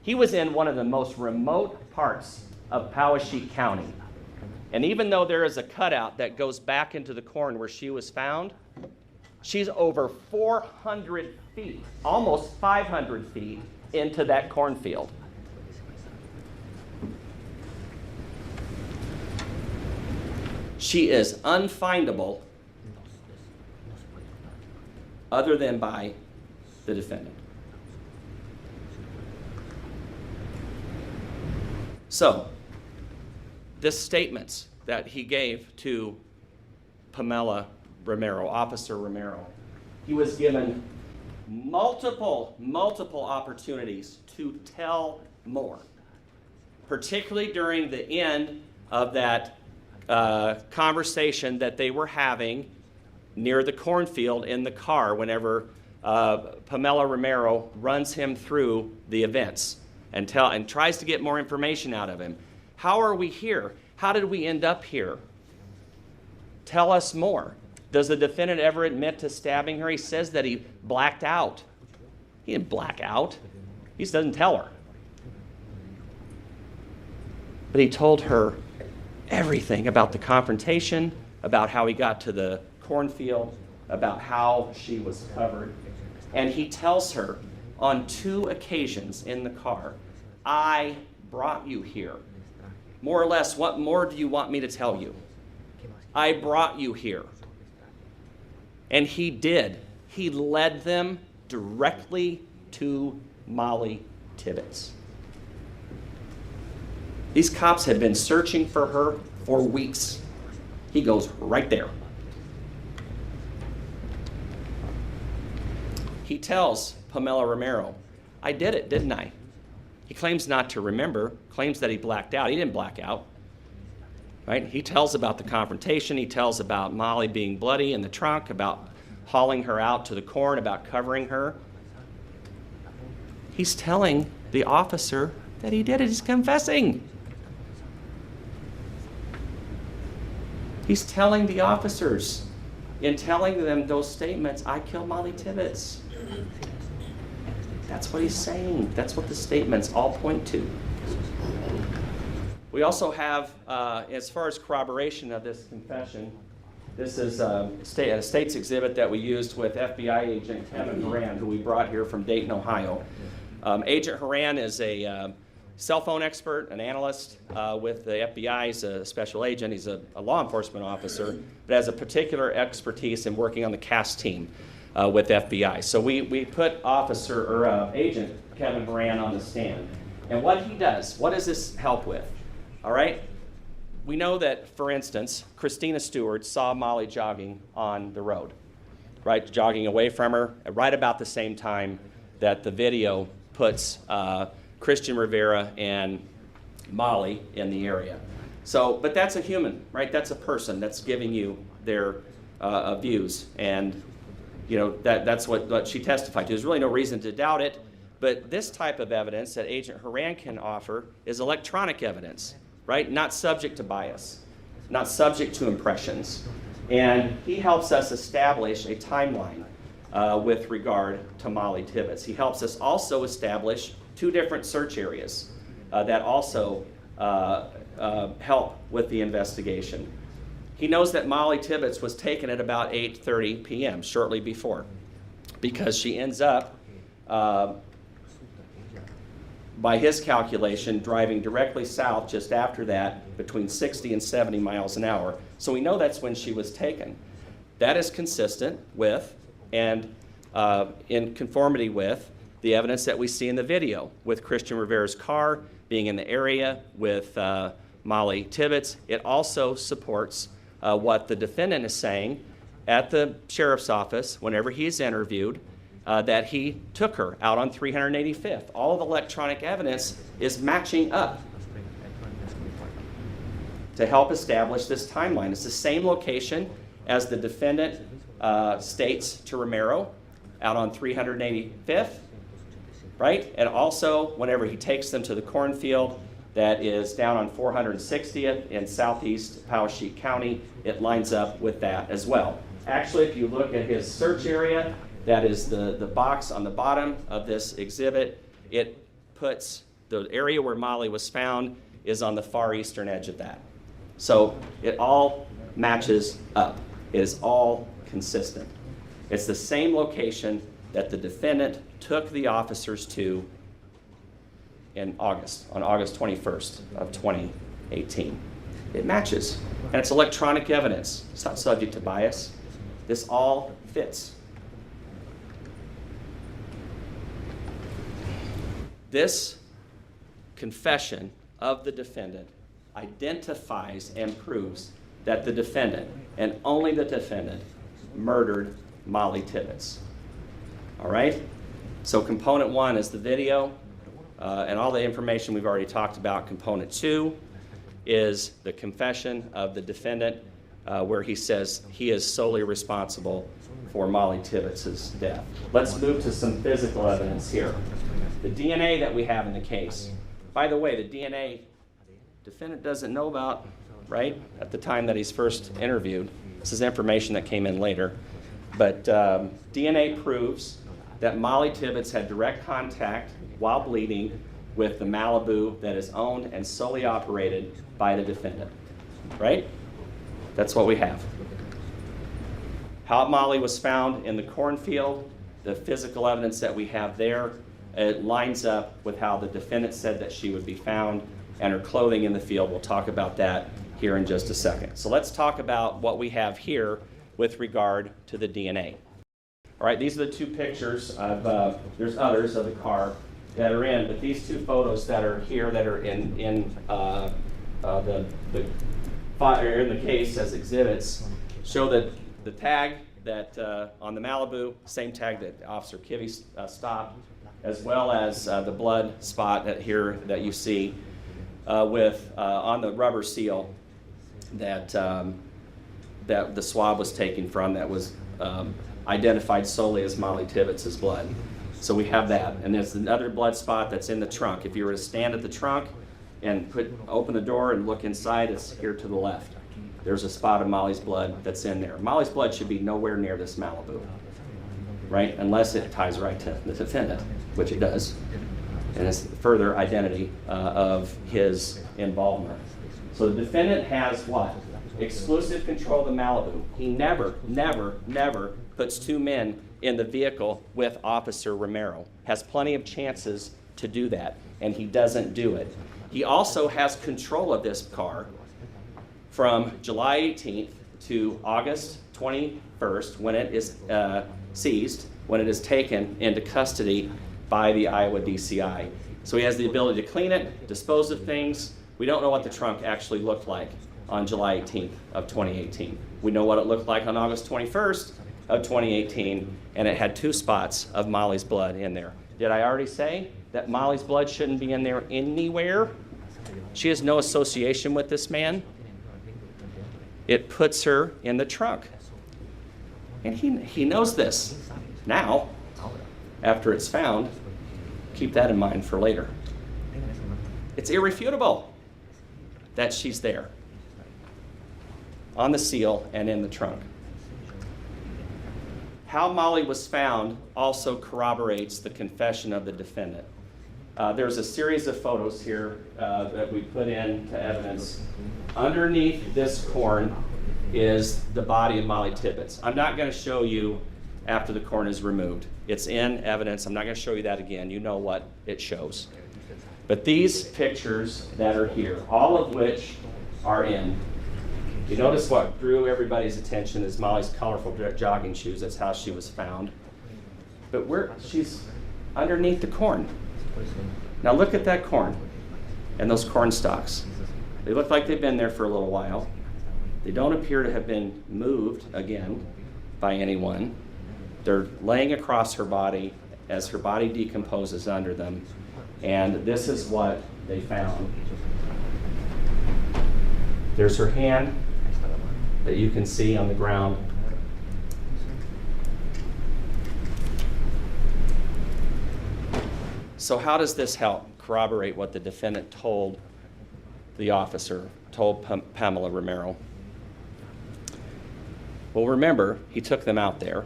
He was in one of the most remote parts of Poweshiek County. And even though there is a cutout that goes back into the corn where she was found, she's over 400 feet, almost 500 feet into that cornfield. She is unfindable other than by the defendant. So, this statement that he gave to Pamela Romero, Officer Romero, he was given multiple opportunities to tell more, particularly during the end of that conversation that they were having near the cornfield in the car whenever Pamela Romero runs him through the events and tries to get more information out of him. How are we here? How did we end up here? Tell us more. Does the defendant ever admit to stabbing her? He says that he blacked out. He didn't black out. He just doesn't tell her. But he told her everything about the confrontation, about how he got to the cornfield, about how she was covered. And he tells her on 2 occasions in the car, I brought you here. More or less, what more do you want me to tell you? I brought you here. And he did. He led them directly to Molly Tibbetts. These cops had been searching for her for weeks. He goes right there. He tells Pamela Romero, I did it, didn't I? He claims not to remember, claims that he blacked out. He didn't black out. Right? He tells about the confrontation. He tells about Molly being bloody in the trunk, about hauling her out to the corn, about covering her. He's telling the officer that he did it. He's confessing. He's telling the officers, in telling them those statements, I killed Molly Tibbetts. That's what he's saying. That's what the statements all point to. We also have, as far as corroboration of this confession, this is a state's exhibit that we used with FBI agent Kevin Horan, who we brought here from Dayton, Ohio. Agent Horan is a cell phone expert, an analyst with the FBI. He's a special agent. He's a law enforcement officer, but has a particular expertise in working on the CAS team with FBI. So we put agent Kevin Horan on the stand. And what he does, what does this help with? All right? We know that, for instance, Christina Stewart saw Molly jogging on the road, right? Jogging away from her at right about the same time that the video puts Cristhian Rivera and Molly in the area. So, but that's a human, right? That's a person that's giving you their views. And, you know, that's what she testified to. There's really no reason to doubt it. But this type of evidence that Agent Horan can offer is electronic evidence, right? Not subject to bias, not subject to impressions. And he helps us establish a timeline with regard to Molly Tibbetts. He helps us also establish 2 different search areas that also help with the investigation. He knows that Molly Tibbetts was taken at about 8:30 p.m., shortly before, because she ends up, by his calculation, driving directly south just after that, between 60 and 70 miles an hour. So we know that's when she was taken. That is consistent with and in conformity with the evidence that we see in the video, with Cristhian Rivera's car being in the area with Molly Tibbetts. It also supports what the defendant is saying at the sheriff's office whenever he's interviewed, that he took her out on 385th. All of the electronic evidence is matching up to help establish this timeline. It's the same location as the defendant states to Romero, out on 385th, right? And also, whenever he takes them to the cornfield that is down on 460th in southeast Poweshiek County, it lines up with that as well. Actually, if you look at his search area, that is the box on the bottom of this exhibit, it puts the area where Molly was found is on the far eastern edge of that. So it all matches up. It is all consistent. It's the same location that the defendant took the officers to in August, on August 21st of 2018. It matches, and it's electronic evidence. It's not subject to bias. This all fits. This confession of the defendant identifies and proves that the defendant, and only the defendant, murdered Molly Tibbetts. All right? So component 1 is the video, and all the information we've already talked about. Component 2 is the confession of the defendant, where he says he is solely responsible for Molly Tibbetts' death. Let's move to some physical evidence here. The DNA that we have in the case. By the way, the DNA defendant doesn't know about, right, at the time that he's first interviewed. This is information that came in later. But DNA proves that Molly Tibbetts had direct contact while bleeding with the Malibu that is owned and solely operated by the defendant, right? That's what we have. How Molly was found in the cornfield, the physical evidence that we have there, it lines up with how the defendant said that she would be found, and her clothing in the field. We'll talk about that here in just a second. So let's talk about what we have here with regard to the DNA. All right, these are the two pictures of, there's others of the car that are in, but these two photos that are here that are in the case as exhibits show that the tag that on the Malibu, same tag that Officer Kivy stopped, as well as the blood spot here that you see with on the rubber seal that that the swab was taken from, that was identified solely as Molly Tibbetts' blood. So we have that, and there's another blood spot that's in the trunk. If you were to stand at the trunk and open the door and look inside, it's here to the left. There's a spot of Molly's blood that's in there. Molly's blood should be nowhere near this Malibu, right? Unless it ties right to the defendant, which it does. And it's further identity of his involvement. So the defendant has what? Exclusive control of the Malibu. He never, never, never puts two men in the vehicle with Officer Romero. Has plenty of chances to do that, and he doesn't do it. He also has control of this car from July 18th to August 21st, when it is seized, when it is taken into custody by the Iowa DCI. So he has the ability to clean it, dispose of things. We don't know what the trunk actually looked like on July 18th of 2018. We know what it looked like on August 21st of 2018, and it had two spots of Molly's blood in there. Did I already say that Molly's blood shouldn't be in there anywhere? She has no association with this man. It puts her in the trunk. And he knows this now, after it's found. Keep that in mind for later. It's irrefutable that she's there on the seal and in the trunk. How Molly was found also corroborates the confession of the defendant. There's a series of photos here that we put into evidence. Underneath this corn is the body of Molly Tibbetts. I'm not going to show you after the corn is removed. It's in evidence. I'm not going to show you that again. You know what it shows. But these pictures that are here, all of which are in, you notice what drew everybody's attention is Molly's colorful jogging shoes. That's how she was found. But she's underneath the corn. Now look at that corn and those corn stalks. They look like they've been there for a little while. They don't appear to have been moved again by anyone. They're laying across her body as her body decomposes under them. And this is what they found. There's her hand that you can see on the ground. So how does this help corroborate what the defendant told the officer, told Pamela Romero? Well, remember, he took them out there,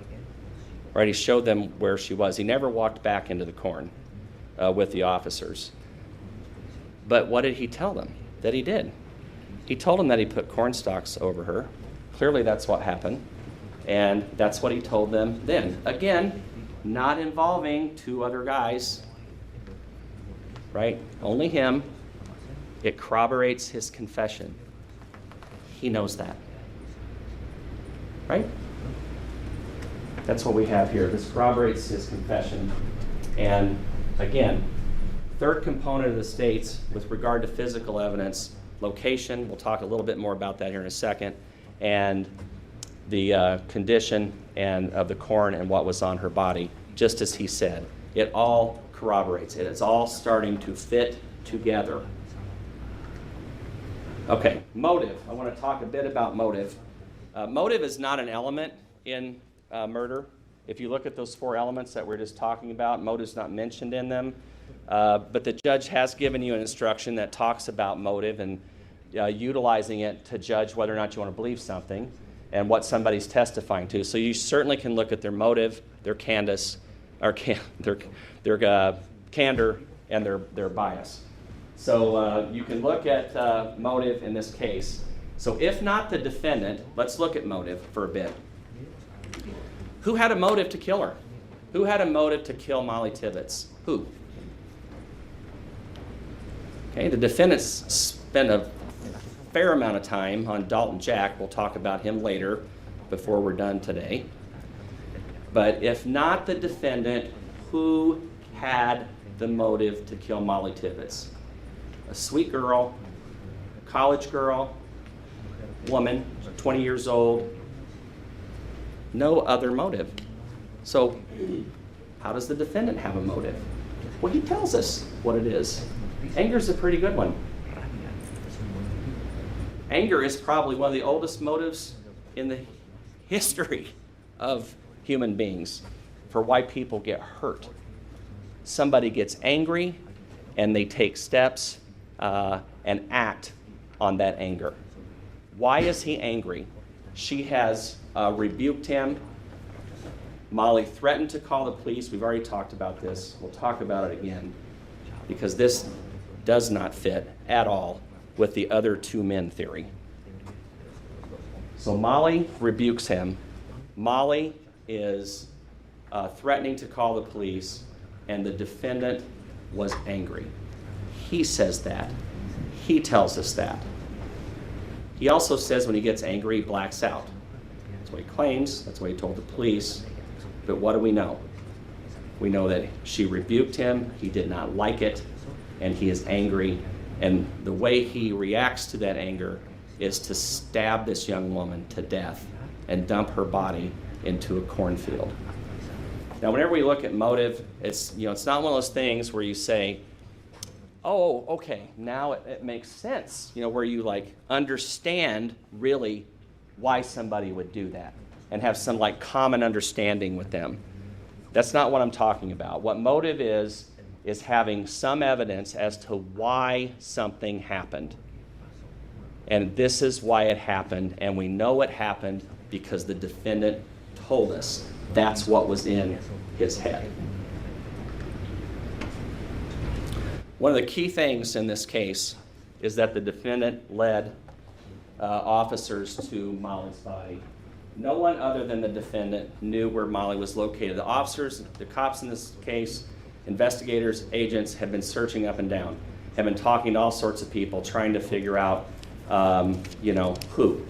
right? He showed them where she was. He never walked back into the corn with the officers. But what did he tell them that he did? He told them that he put corn stalks over her. Clearly that's what happened. And that's what he told them then. Again, not involving two other guys, right? Only him. It corroborates his confession. He knows that, right? That's what we have here. This corroborates his confession. And again, third component of the state's with regard to physical evidence, location, we'll talk a little bit more about that here in a second, and the condition and of the corn and what was on her body, just as he said. It all corroborates it. It's all starting to fit together. Okay, motive. I want to talk a bit about motive. Motive is not an element in murder. If you look at those four elements that we're just talking about, motive's not mentioned in them. But the judge has given you an instruction that talks about motive and utilizing it to judge whether or not you want to believe something and what somebody's testifying to. So you certainly can look at their motive, their candor, and their bias. So you can look at motive in this case. So if not the defendant, let's look at motive for a bit. Who had a motive to kill her? Who had a motive to kill Molly Tibbetts? Who? Okay, the defendants spent a fair amount of time on Dalton Jack. We'll talk about him later before we're done today. But if not the defendant, who had the motive to kill Molly Tibbetts? A sweet girl, a college girl, woman, 20 years old, no other motive. So how does the defendant have a motive? Well, he tells us what it is. Anger's a pretty good one. Anger is probably one of the oldest motives in the history of human beings for why people get hurt. Somebody gets angry and they take steps and act on that anger. Why is he angry? She has rebuked him. Molly threatened to call the police. We've already talked about this. We'll talk about it again because this does not fit at all with the other two men theory. So Molly rebukes him. Molly is threatening to call the police, and the defendant was angry. He says that. He tells us that. He also says when he gets angry, he blacks out. That's what he claims. That's what he told the police. But what do we know? We know that she rebuked him. He did not like it, and he is angry. And the way he reacts to that anger is to stab this young woman to death and dump her body into a cornfield. Now, whenever we look at motive, it's not one of those things where you say, oh, okay, now it makes sense, where you understand really why somebody would do that and have some common understanding with them. That's not what I'm talking about. What motive is having some evidence as to why something happened. And this is why it happened, and we know it happened because the defendant told us that's what was in his head. One of the key things in this case is that the defendant led officers to Molly's body. No one other than the defendant knew where Molly was located. The officers, the cops in this case, investigators, agents have been searching up and down, have been talking to all sorts of people, trying to figure out, who,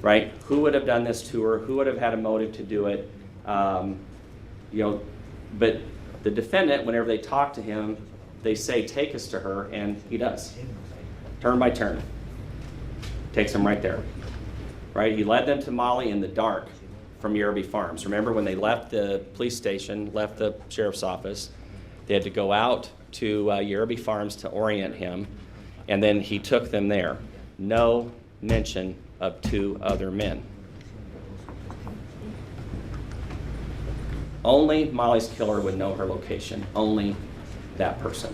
right? Who would have done this to her? Who would have had a motive to do it? But the defendant, whenever they talk to him, they say, take us to her, and he does. Turn by turn. Takes them right there. Right? He led them to Molly in the dark from Yerby Farms. Remember when they left the police station, left the sheriff's office, they had to go out to Yerby Farms to orient him, and then he took them there. No mention of two other men. Only Molly's killer would know her location. Only that person.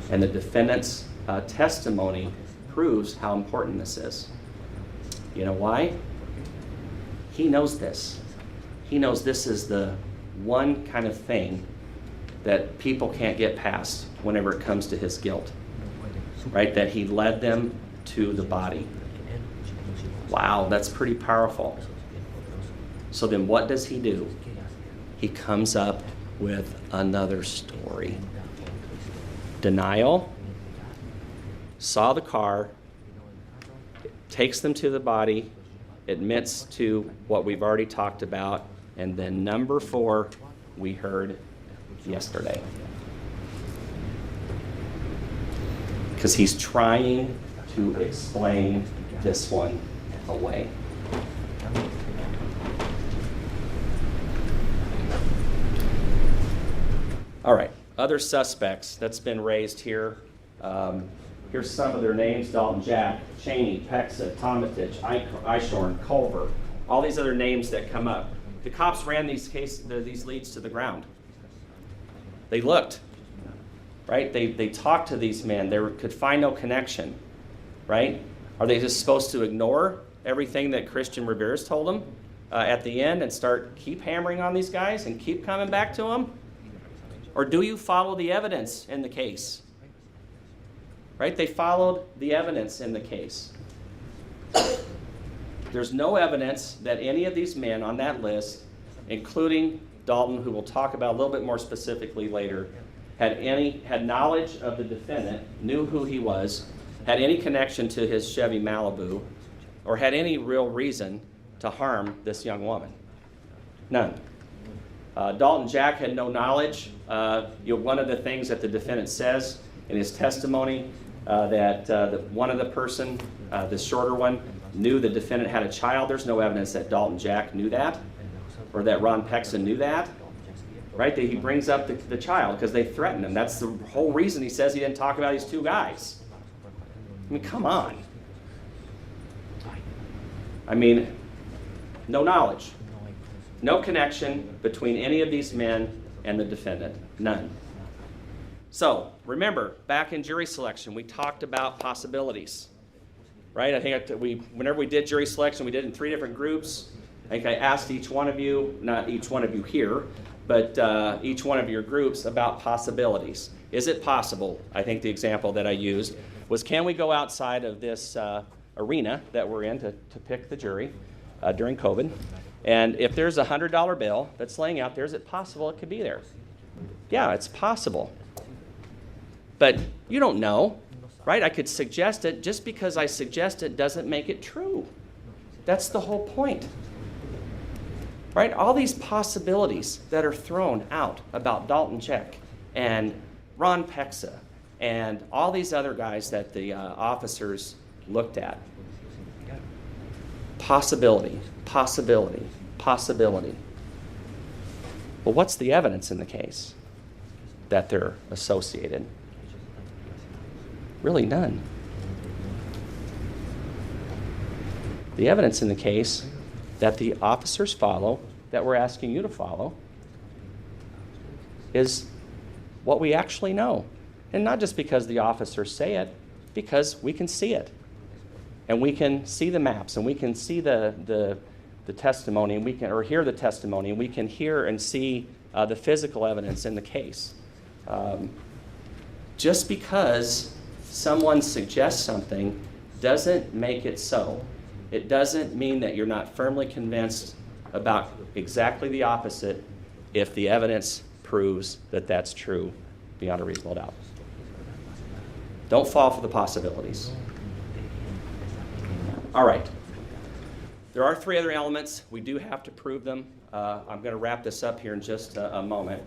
And the defendant's testimony proves how important this is. You know why? He knows this. He knows this is the one kind of thing that people can't get past whenever it comes to his guilt, right? That he led them to the body. Wow, that's pretty powerful. So then what does he do? He comes up with another story. Denial, saw the car, takes them to the body, admits to what we've already talked about, and then number 4, we heard yesterday. Because he's trying to explain this one away. All right, other suspects that's been raised here. Here's some of their names: Dalton Jack, Cheney, Pexa, Tomatich, Ishorn, Culver, all these other names that come up. The cops ran these leads to the ground. They looked, right? They talked to these men. They could find no connection, right? Are they just supposed to ignore everything that Cristhian Rivera's told them at the end and keep hammering on these guys and keep coming back to them? Or do you follow the evidence in the case? Right? They followed the evidence in the case. There's no evidence that any of these men on that list, including Dalton, who we'll talk about a little bit more specifically later, had knowledge of the defendant, knew who he was, had any connection to his Chevy Malibu, or had any real reason to harm this young woman. None. Dalton Jack had no knowledge. One of the things that the defendant says in his testimony, that one of the person, the shorter one, knew the defendant had a child. There's no evidence that Dalton Jack knew that, or that Ron Pexa knew that, right? That he brings up the child because they threatened him. That's the whole reason he says he didn't talk about these 2 guys. I mean, come on. I mean, no knowledge. No connection between any of these men and the defendant. None. So, remember, back in jury selection, we talked about possibilities, right? I think whenever we did jury selection, we did it in 3 different groups. I think I asked each one of you, not each one of you here, but each one of your groups about possibilities. Is it possible? I think the example that I used was, can we go outside of this arena that we're in to pick the jury during COVID? And if there's a $100 bill that's laying out there, is it possible it could be there? Yeah, it's possible. But you don't know, right? I could suggest it. Just because I suggest it doesn't make it true. That's the whole point. Right? All these possibilities that are thrown out about Dalton Jack and Ron Pexa and all these other guys that the officers looked at. Possibility, possibility, possibility. Well, what's the evidence in the case that they're associated? Really none. The evidence in the case that the officers follow, that we're asking you to follow, is what we actually know. And not just because the officers say it, because we can see it. And we can see the maps, and we can see the testimony, and we can, or hear the testimony, and we can hear and see the physical evidence in the case. Just because someone suggests something doesn't make it so. It doesn't mean that you're not firmly convinced about exactly the opposite if the evidence proves that that's true beyond a reasonable doubt. Don't fall for the possibilities. All right. There are 3 other elements. We do have to prove them. I'm going to wrap this up here in just a moment.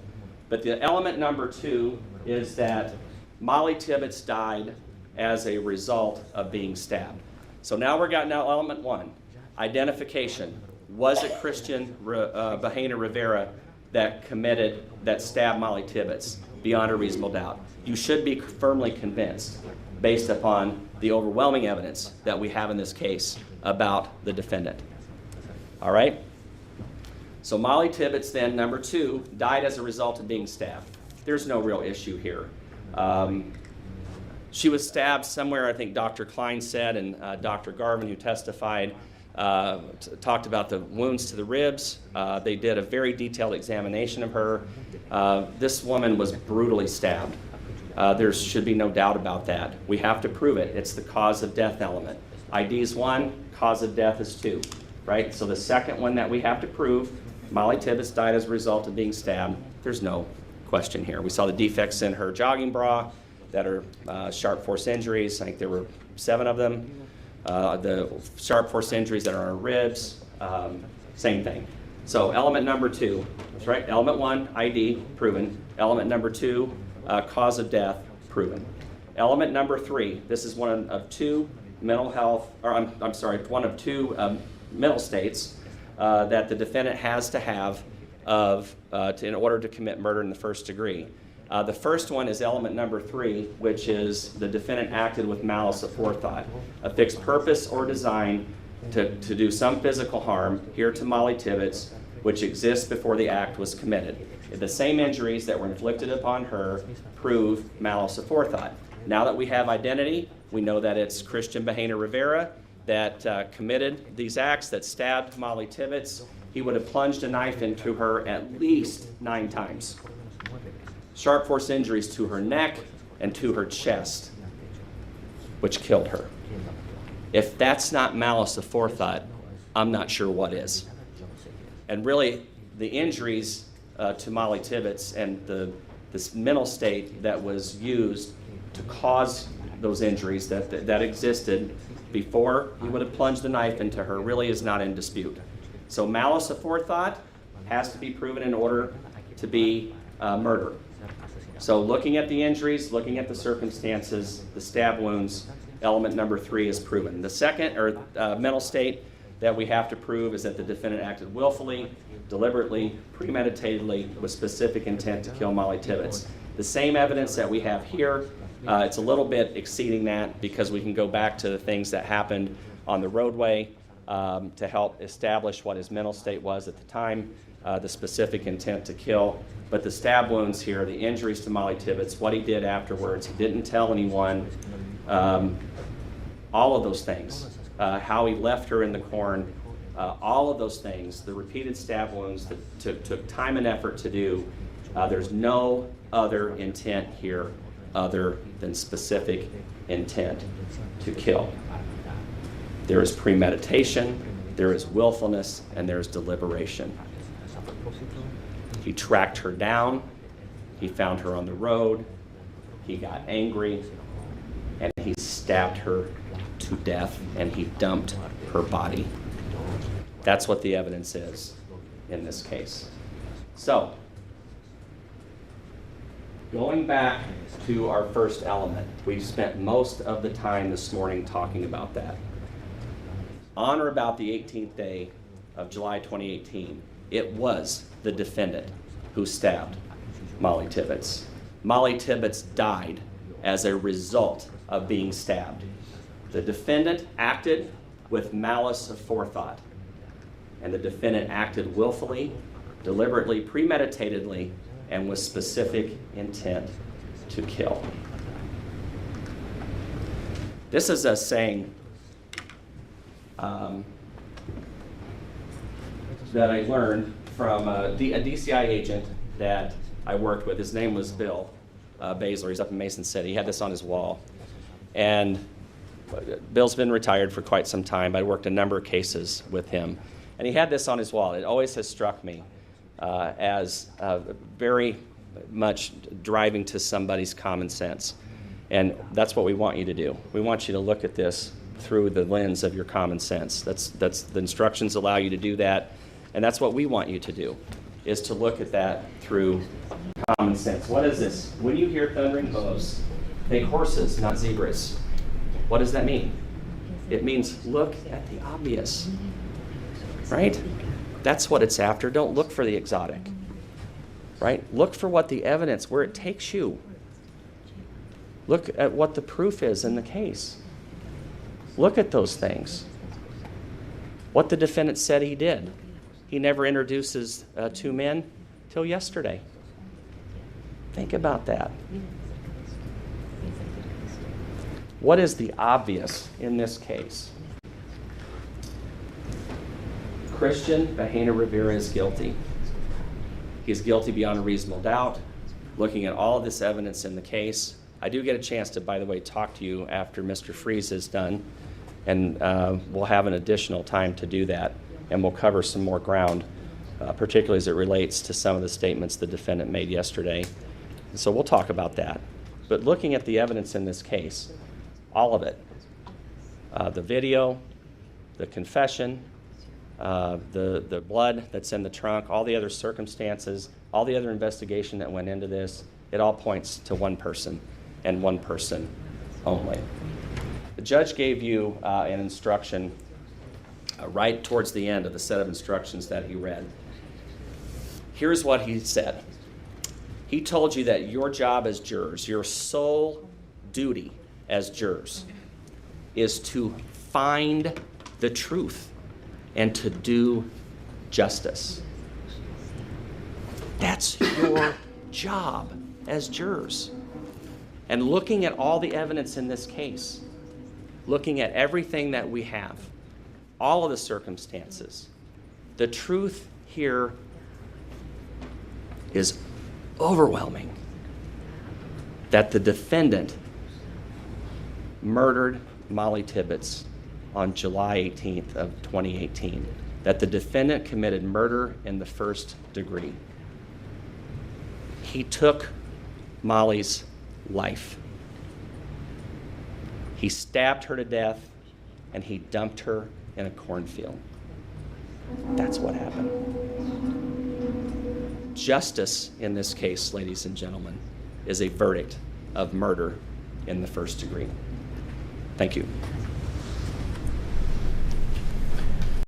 But the element number 2 is that Molly Tibbetts died as a result of being stabbed. So now we're got now element 1, identification. Was it Cristhian Bahena Rivera that stabbed Molly Tibbetts beyond a reasonable doubt? You should be firmly convinced based upon the overwhelming evidence that we have in this case about the defendant. All right? So Molly Tibbetts then, number 2, died as a result of being stabbed. There's no real issue here. She was stabbed somewhere, I think Dr. Klein said, and Dr. Garvin, who testified, talked about the wounds to the ribs. They did a very detailed examination of her. This woman was brutally stabbed. There should be no doubt about that. We have to prove it. It's the cause of death element. ID is 1, cause of death is 2, right? So the second one that we have to prove, Molly Tibbetts died as a result of being stabbed. There's no question here. We saw the defects in her jogging bra that are sharp force injuries. I think there were 7 of them. The sharp force injuries that are on her ribs, same thing. So element number 2, that's right, element 1, ID, proven. Element number 2, cause of death, proven. Element number 3, this is one of 2 mental health, or I'm sorry, one of 2 mental states that the defendant has to have in order to commit murder in the first degree. The first one is element number 3, which is the defendant acted with malice aforethought, a fixed purpose or design to do some physical harm here to Molly Tibbetts, which exists before the act was committed. The same injuries that were inflicted upon her prove malice aforethought. Now that we have identity, we know that it's Cristhian Bahena Rivera that committed these acts, that stabbed Molly Tibbetts. He would have plunged a knife into her at least 9 times. Sharp force injuries to her neck and to her chest, which killed her. If that's not malice aforethought, I'm not sure what is. And really, the injuries to Molly Tibbetts and this mental state that was used to cause those injuries that existed before he would have plunged the knife into her really is not in dispute. So malice aforethought has to be proven in order to be murder. So looking at the injuries, looking at the circumstances, the stab wounds, element number 3 is proven. The second, mental state that we have to prove is that the defendant acted willfully, deliberately, premeditatedly, with specific intent to kill Molly Tibbetts. The same evidence that we have here, it's a little bit exceeding that because we can go back to the things that happened on the roadway to help establish what his mental state was at the time, the specific intent to kill. But the stab wounds here, the injuries to Molly Tibbetts, what he did afterwards, he didn't tell anyone, all of those things, how he left her in the corn, all of those things, the repeated stab wounds that took time and effort to do, there's no other intent here other than specific intent to kill. There is premeditation, there is willfulness, and there is deliberation. He tracked her down, he found her on the road, he got angry, and he stabbed her to death, and he dumped her body. That's what the evidence is in this case. So, going back to our first element, we spent most of the time this morning talking about that. On or about the 18th day of July 2018, it was the defendant who stabbed Molly Tibbetts. Molly Tibbetts died as a result of being stabbed. The defendant acted with malice aforethought, and the defendant acted willfully, deliberately, premeditatedly, and with specific intent to kill. This is a saying that I learned from a DCI agent that I worked with. His name was Bill Baszler. He's up in Mason City. He had this on his wall. And Bill's been retired for quite some time. I worked a number of cases with him. And he had this on his wall. It always has struck me as very much driving to somebody's common sense. And that's what we want you to do. We want you to look at this through the lens of your common sense. That's the instructions allow you to do that. And that's what we want you to do, is to look at that through common sense. What is this? When you hear thundering hooves, think horses, not zebras. What does that mean? It means look at the obvious, right? That's what it's after. Don't look for the exotic, right? Look for what the evidence, where it takes you. Look at what the proof is in the case. Look at those things. What the defendant said he did. He never introduces 2 men till yesterday. Think about that. What is the obvious in this case? Cristhian Bahena Rivera is guilty. He is guilty beyond a reasonable doubt. Looking at all of this evidence in the case, I do get a chance to, by the way, talk to you after Mr. Freeze is done, and we'll have an additional time to do that, and we'll cover some more ground, particularly as it relates to some of the statements the defendant made yesterday. So we'll talk about that. But looking at the evidence in this case, all of it, the video, the confession, the blood that's in the trunk, all the other circumstances, all the other investigation that went into this, it all points to one person and one person only. The judge gave you an instruction right towards the end of the set of instructions that he read. Here's what he said. He told you that your job as jurors, your sole duty as jurors, is to find the truth and to do justice. That's your job as jurors. And looking at all the evidence in this case, looking at everything that we have, all of the circumstances, the truth here is overwhelming that the defendant murdered Molly Tibbetts on July 18th of 2018, that the defendant committed murder in the first degree. He took Molly's life. He stabbed her to death, and he dumped her in a cornfield. That's what happened. Justice in this case, ladies and gentlemen, is a verdict of murder in the first degree. Thank you.